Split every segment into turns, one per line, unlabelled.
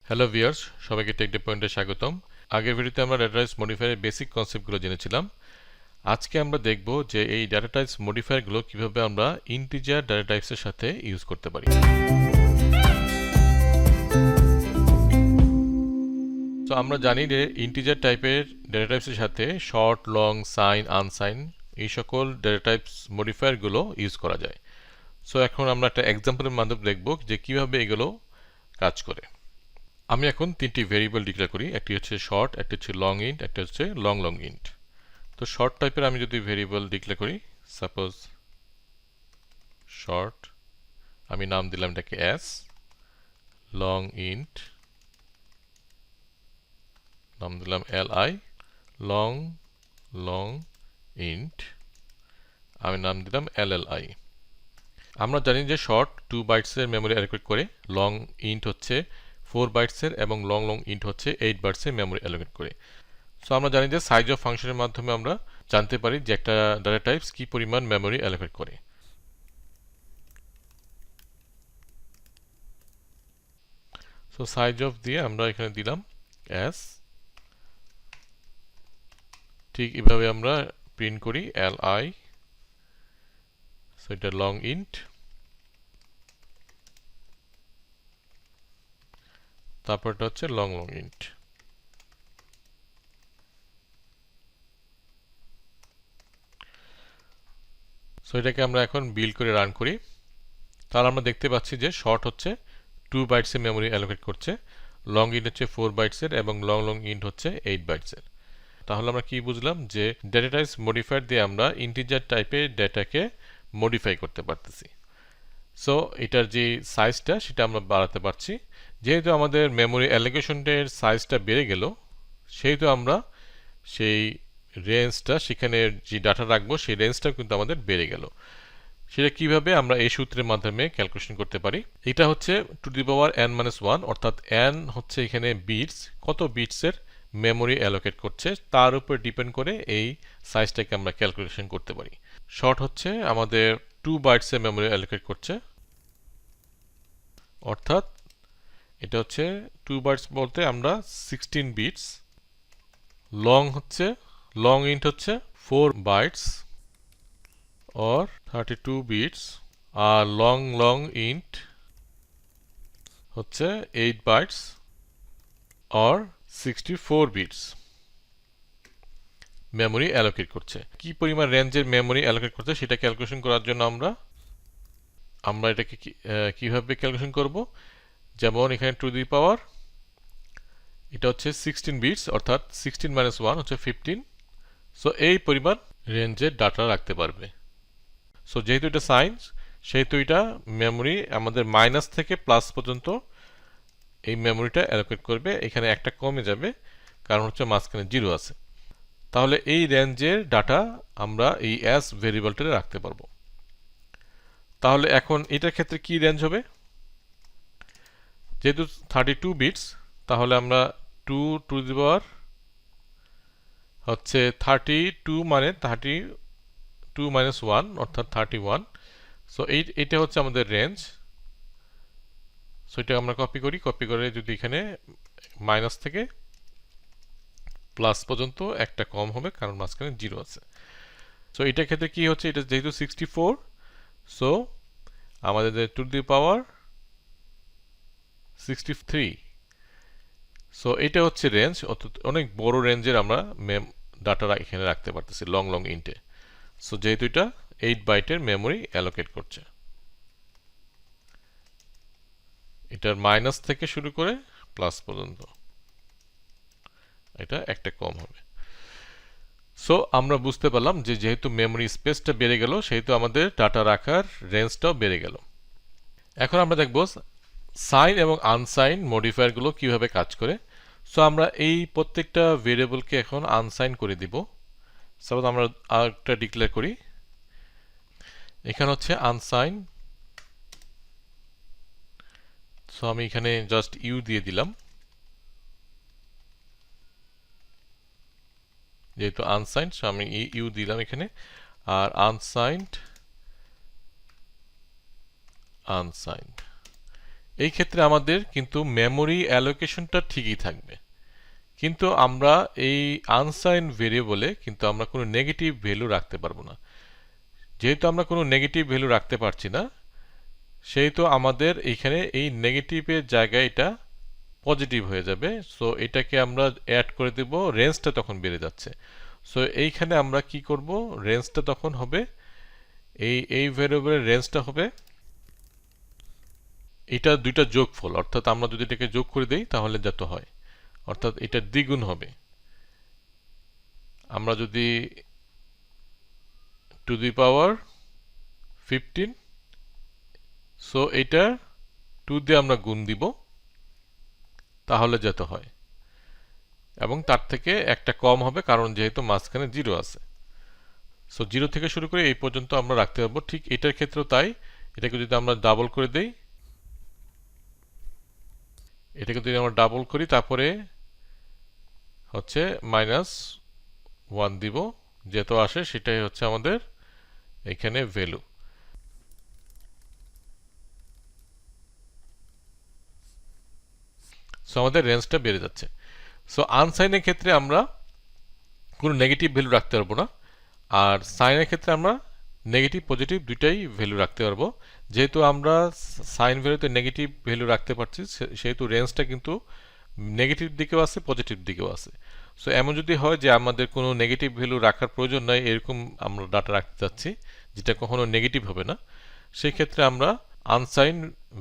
Hello viewers, সবাইকে take day পয়েন্টে স্বাগতম। আগের ভিডিওতে আমরা ডাটা টাইপস মডিফায়ারের বেসিক কনসেপ্টগুলো জেনেছিলাম। আজকে আমরা দেখব যে এই ডাটা টাইপস মডিফায়ারগুলো কিভাবে আমরা ইন্টিজার ডাটা টাইপসের সাথে ইউজ করতে পারি। তো আমরা জানি যে ইন্টিজার টাইপের ডাটা টাইপসের সাথে শর্ট, লং, সাইন, আনসাইন এই সকল ডাটা টাইপস মডিফায়ারগুলো ইউজ করা যায়। সো এখন আমরা একটা এক্সাম্পলের মাধ্যমে দেখব যে কিভাবে এগুলো কাজ করে। আমি এখন তিনটি ভেরিয়েবল ডিক্লেয়ার করি, একটি হচ্ছে শর্ট, একটি হচ্ছে লং ইন্ট, একটা হচ্ছে লং লং ইন্ট। তো শর্ট টাইপের আমি যদি ভেরিয়েবল ডিক্লেয়ার করি, সাপোজ শর্ট, আমি নাম দিলাম এটাকে এস, লং ইন্ট নাম দিলাম L I, long long int আমি নাম দিলাম এল এল আই। আমরা জানি যে শর্ট 2 বাইটসের মেমোরি অ্যালোকেট করে, লং ইন্ট হচ্ছে 4 বাইটসের এবং লং লং ইন্ট হচ্ছে 8 বাইটসের মেমোরি অ্যালোকেট করে। সো আমরা জানি যে সাইজ অফ ফাংশনের মাধ্যমে আমরা জানতে পারি যে একটা ডাটা টাইপস কি পরিমাণ মেমোরি অ্যালোকেট করে। সো সাইজ অফ দিয়ে আমরা এখানে দিলাম এস, ঠিক এভাবে আমরা প্রিন্ট করি এল আই। সো এটা লং ইন্ট, তারপরটা হচ্ছে লং লং ইন্ট। সো এটাকে আমরা এখন বিল্ড করে রান করি। তাহলে আমরা দেখতে পাচ্ছি যে শর্ট হচ্ছে 2 বাইটসের মেমোরি অ্যালোকেট করছে, লং ইন্ট হচ্ছে 4 বাইটসের এবং লং লং ইন্ট হচ্ছে 8 বাইটসের। তাহলে আমরা কি বুঝলাম যে ডেটা টাইপস মডিফায়ার দিয়ে আমরা ইন্টিজার টাইপের ডেটাকে মডিফাই করতে পারতেছি। সো এটার যে সাইজটা সেটা আমরা বাড়াতে পারছি। যেহেতু আমাদের মেমোরি অ্যালোকেশনের সাইজটা বেড়ে গেল, সেহেতু আমরা সেই রেঞ্জটা, সেখানে যে ডাটা রাখবো সেই রেঞ্জটা কিন্তু আমাদের বেড়ে গেল। সেটা কিভাবে আমরা এই সূত্রের মাধ্যমে ক্যালকুলেশন করতে পারি। এটা হচ্ছে টু দি পাওয়ার n-1, অর্থাৎ n হচ্ছে এখানে বিটস, কত বিটসের মেমোরি অ্যালোকেট করছে তার উপর ডিপেন্ড করে এই সাইজটাকে আমরা ক্যালকুলেশন করতে পারি। শর্ট হচ্ছে আমাদের 2 বাইটসের মেমোরি অ্যালোকেট করছে, অর্থাৎ এটা হচ্ছে 2 বাইটস বলতে আমরা 16 বিটস। লং ইন্ট হচ্ছে 4 বাইটস or 32 বিটস, আর লং লং ইন্ট হচ্ছে 8 bytes or 64 bits memory allocate করছে। কি পরিমাণ রেঞ্জের মেমোরি অ্যালোকেট করছে সেটা ক্যালকুলেশন করার জন্য আমরা এটাকে কিভাবে ক্যালকুলেশন করব। যেমন এখানে টু দি পাওয়ার, এটা হচ্ছে 16 বিটস, অর্থাৎ 16 - 1 হচ্ছে 15। সো এই পরিমাণ রেঞ্জের ডাটা রাখতে পারবে। সো যেহেতু এটা সাইন্স, সেহেতু এটা মেমোরি আমাদের মাইনাস থেকে প্লাস পর্যন্ত এই মেমোরিটা অ্যালোকেট করবে। এখানে একটা কমে যাবে কারণ হচ্ছে মাঝখানে 0 আছে। তাহলে এই রেঞ্জের ডাটা আমরা এই এস ভেরিয়েবলটাতে রাখতে পারবো। তাহলে এখন এটার ক্ষেত্রে কি রেঞ্জ হবে, যেহেতু 32 বিটস, তাহলে আমরা 2 টু দি পাওয়ার হচ্ছে 32 মানে 32 - 1 অর্থাৎ 31। সো এইটা হচ্ছে আমাদের রেঞ্জ। সো এটা আমরা কপি করে যদি এখানে মাইনাস থেকে প্লাস পর্যন্ত একটা কম হবে কারণ মাঝখানে 0 আছে। সো এটার ক্ষেত্রে কি হচ্ছে, এটা যেহেতু 64, সো আমাদের টু দি পাওয়ার 63। সো এটা হচ্ছে রেঞ্জ, অনেক বড় রেঞ্জের আমরা ডাটা এখানে রাখতে পারতেছি লং লং ইন্টে। সো যেহেতু এটা 8 বাইটের মেমোরি অ্যালোকেট করছে, এটার মাইনাস থেকে শুরু করে প্লাস পর্যন্ত এটা একটা কম হবে। সো আমরা বুঝতে পারলাম যে যেহেতু মেমোরি স্পেসটা বেড়ে গেল, সেহেতু আমাদের ডাটা রাখার রেঞ্জটাও বেড়ে গেল। এখন আমরা দেখব সাইন এবং আনসাইন মডিফায়ারগুলো কিভাবে কাজ করে। সো আমরা এই প্রত্যেকটা ভেরিয়েবলকে এখন আনসাইন করে দিব। সাপোজ আমরা আরেকটা ডিক্লেয়ার করি, এখানে হচ্ছে আনসাইন। সো আমি এখানে জাস্ট ইউ দিয়ে দিলাম, যেহেতু আনসাইন্ড সো আমি ইউ দিলাম এখানে। আর আনসাইন্ড এই ক্ষেত্রে আমাদের কিন্তু মেমোরি অ্যালোকেশনটা ঠিকই থাকবে, কিন্তু আমরা এই আনসাইন ভেরিয়েবলে কিন্তু আমরা কোনো নেগেটিভ ভ্যালু রাখতে পারবো না। যেহেতু আমরা কোনো নেগেটিভ ভ্যালু রাখতে পারছি না, সেহেতু আমাদের এইখানে এই নেগেটিভের জায়গায় এটা পজিটিভ হয়ে যাবে। সো এটাকে আমরা অ্যাড করে দেব, রেঞ্জটা তখন বেড়ে যাচ্ছে। সো এইখানে আমরা কি করব, রেঞ্জটা তখন হবে এই ভেরিয়েবলের রেঞ্জটা হবে এটা দুইটা যোগফল, অর্থাৎ আমরা যদি এটাকে যোগ করে দেই তাহলে যত হয়, অর্থাৎ এটা দ্বিগুণ হবে। আমরা যদি টু দি পাওয়ার 15, সো এটা 2 দিয়ে আমরা গুণ দিব, তাহলে যত হয়, এবং তার থেকে একটা কম হবে কারণ যেহেতু মাঝখানে 0 আছে। সো 0 থেকে শুরু করে এই পর্যন্ত আমরা রাখতে পারবো। ঠিক এটার ক্ষেত্রেও তাই। এটাকে যদি আমরা ডাবল করে দেই, এটাকে যদি আমরা ডাবল করি, তারপরে হচ্ছে -1 দিব, যেত আসে সেটাই হচ্ছে আমাদের এখানে ভ্যালু। সো আমাদের রেঞ্জটা বেড়ে যাচ্ছে। সো আনসাইনের ক্ষেত্রে আমরা কোনো নেগেটিভ ভ্যালু রাখতে পারবো না, আর সাইনের ক্ষেত্রে আমরা নেগেটিভ পজিটিভ দুইটাই ভ্যালু রাখতে পারবো। যেহেতু আমরা সাইন ভ্যালুতে নেগেটিভ ভ্যালু রাখতে পারছি, সেহেতু রেঞ্জটা কিন্তু নেগেটিভ দিকেও আছে, পজিটিভ দিকেও আছে। সো এমন যদি হয় যে আমাদের কোনো নেগেটিভ ভ্যালু রাখার প্রয়োজন নাই, এরকম আমরা ডাটা রাখতে চাচ্ছি যেটা কখনো নেগেটিভ হবে না, সেই ক্ষেত্রে আমরা আনসাইন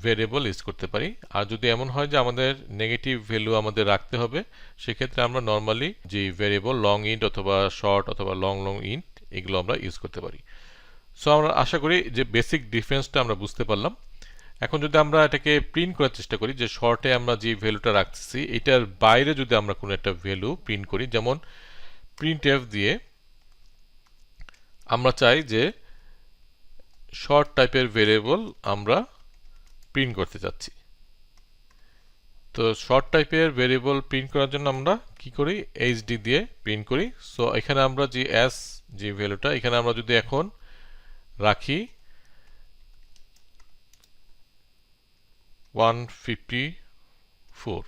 ভেরিয়েবল ইউজ করতে পারি। আর যদি এমন হয় যে আমাদের নেগেটিভ ভ্যালু আমাদের রাখতে হবে, সেক্ষেত্রে আমরা নর্মালি যে ভেরিয়েবল লং ইন্ট অথবা শর্ট অথবা লং লং ইন্ট এগুলো আমরা ইউজ করতে পারি। সো আমরা আশা করি যে বেসিক ডিফারেন্সটা আমরা বুঝতে পারলাম। এখন যদি আমরা এটাকে প্রিন্ট করার চেষ্টা করি, যে শর্টে আমরা যে ভ্যালুটা রাখতেছি এটার বাইরে যদি আমরা কোনো একটা ভ্যালু প্রিন্ট করি, যেমন প্রিন্ট এফ দিয়ে আমরা চাই যে শর্ট টাইপের ভেরিয়েবল আমরা প্রিন্ট করতে চাচ্ছি। তো শর্ট টাইপের ভেরিয়েবল প্রিন্ট করার জন্য আমরা কি করি, এইচডি দিয়ে প্রিন্ট করি। সো এখানে আমরা যে এস যে ভ্যালুটা এখানে আমরা যদি এখন রাখি 154,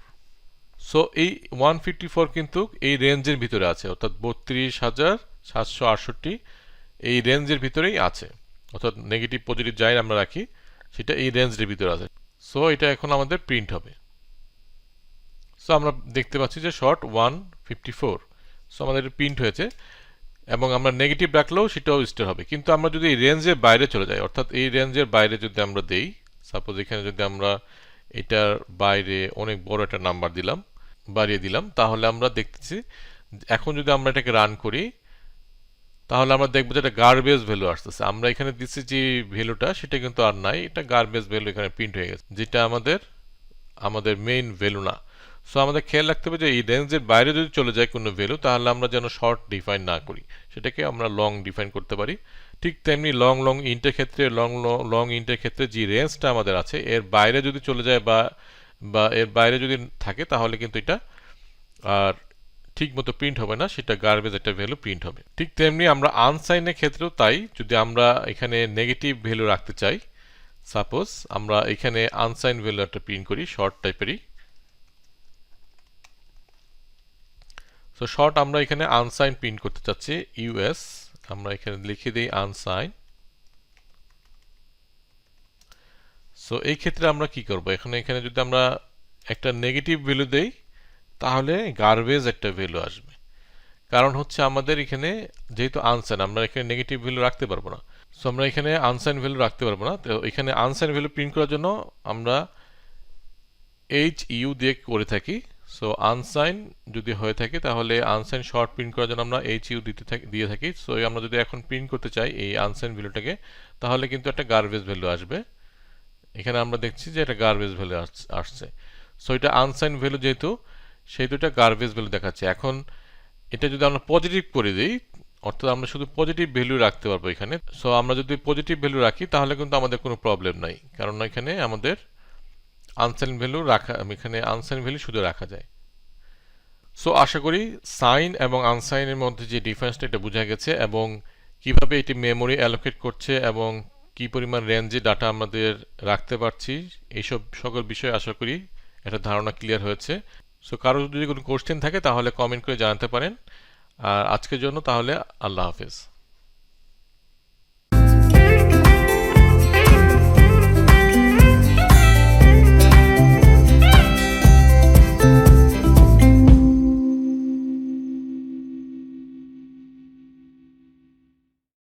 সো এই 154 কিন্তু এই রেঞ্জের ভিতরে আছে, অর্থাৎ 32,768 এই রেঞ্জের ভিতরেই আছে, অর্থাৎ নেগেটিভ পজিটিভ যাই আমরা রাখি সেটা এই রেঞ্জের ভিতরে আছে। সো এটা এখন আমাদের প্রিন্ট হবে। সো আমরা দেখতে পাচ্ছি যে শর্ট 154, সো আমাদের প্রিন্ট হয়েছে, এবং আমরা নেগেটিভ রাখলেও সেটাও স্টোর হবে। কিন্তু আমরা যদি এই রেঞ্জের বাইরে চলে যাই, অর্থাৎ এই রেঞ্জের বাইরে যদি আমরা দেই, সাপোজ এখানে যদি আমরা এটার বাইরে অনেক বড় একটা নাম্বার দিলাম, বাড়িয়ে দিলাম, তাহলে আমরা দেখতেছি এখন যদি আমরা এটাকে রান করি, তাহলে আমরা দেখবো যে এটা গার্বেজ ভ্যালু আসতেছে। আমরা এখানে দিচ্ছি যে ভ্যালুটা সেটা কিন্তু আর নাই, এটা গার্বেজ ভ্যালু এখানে প্রিন্ট হয়ে গেছে, যেটা আমাদের মেইন ভ্যালু না। সো আমাদের খেয়াল রাখতে হবে যে এই রেঞ্জের বাইরে যদি চলে যায় কোনো ভ্যালু, তাহলে আমরা যেন শর্ট ডিফাইন না করি, সেটাকে আমরা লং ডিফাইন করতে পারি। ঠিক তেমনি লং লং ইন্টের ক্ষেত্রে লং ইন্টের ক্ষেত্রে যে রেঞ্জটা আমাদের আছে এর বাইরে যদি চলে যায় বা বা এর বাইরে যদি থাকে, তাহলে কিন্তু এটা আর ঠিক মতো প্রিন্ট হবে না, সেটা গার্বেজ একটা ভ্যালু প্রিন্ট হবে। ঠিক তেমনি আমরা আনসাইনের ক্ষেত্রেও তাই, যদি আমরা এখানে নেগেটিভ ভ্যালু রাখতে চাই, সাপোজ আমরা এখানে আনসাইন ভ্যালু একটা প্রিন্ট করি শর্ট টাইপেরই। সো শর্ট আমরা এখানে আনসাইন প্রিন্ট করতে চাচ্ছি, ইউএস আমরা এখানে লিখে দিই আনসাইন। সো এই ক্ষেত্রে আমরা কি করব, এখানে যদি আমরা একটা নেগেটিভ ভ্যালু দেই, তাহলে গার্বেজ একটা ভ্যালু আসবে। কারণ হচ্ছে আমাদের এখানে যেহেতু আনসাইন, আমরা এখানে নেগেটিভ ভ্যালু রাখতে পারবো না। সো আমরা এখানে আনসাইন ভ্যালু রাখতে পারবো না, তো এখানে আনসাইন ভ্যালু প্রিন্ট করার জন্য আমরা এইচ ইউ দিয়ে করে থাকি। সো আনসাইন যদি হয়ে থাকে, তাহলে আনসাইন শর্ট প্রিন্ট করার জন্য আমরা এইচ ইউ দিয়ে থাকি। সো আমরা যদি এখন প্রিন্ট করতে চাই এই আনসাইন ভ্যালুটাকে, তাহলে কিন্তু একটা গার্বেজ ভ্যালু আসবে। এখানে আমরা দেখছি যে এটা গার্বেজ ভ্যালু আসছে। সো এটা আনসাইন ভ্যালু যেহেতু, সেহেতু এটা গার্বেজ ভ্যালু দেখাচ্ছে। এখন এটা যদি আমরা পজিটিভ করে দিই, অর্থাৎ আমরা শুধু পজিটিভ ভ্যালু রাখতে পারবো এখানে। সো আমরা যদি পজিটিভ ভ্যালু রাখি, তাহলে কিন্তু আমাদের কোনো প্রবলেম নাই, কারণ এখানে আমাদের আনসাইন ভ্যালু এখানে আনসাইন ভ্যালু শুধু রাখা যায়। সো আশা করি সাইন এবং আনসাইনের মধ্যে যে ডিফারেন্সটা এটা বোঝা গেছে, এবং কিভাবে এটি মেমোরি অ্যালোকেট করছে এবং কী পরিমাণ রেঞ্জে ডাটা আমাদের রাখতে পারছি, এইসব সকল বিষয়ে আশা করি একটা ধারণা ক্লিয়ার হয়েছে। সো কারো যদি কোনো কোশ্চেন থাকে তাহলে কমেন্ট করে জানাতে পারেন। আর আজকের জন্য তাহলে আল্লাহ হাফেজ।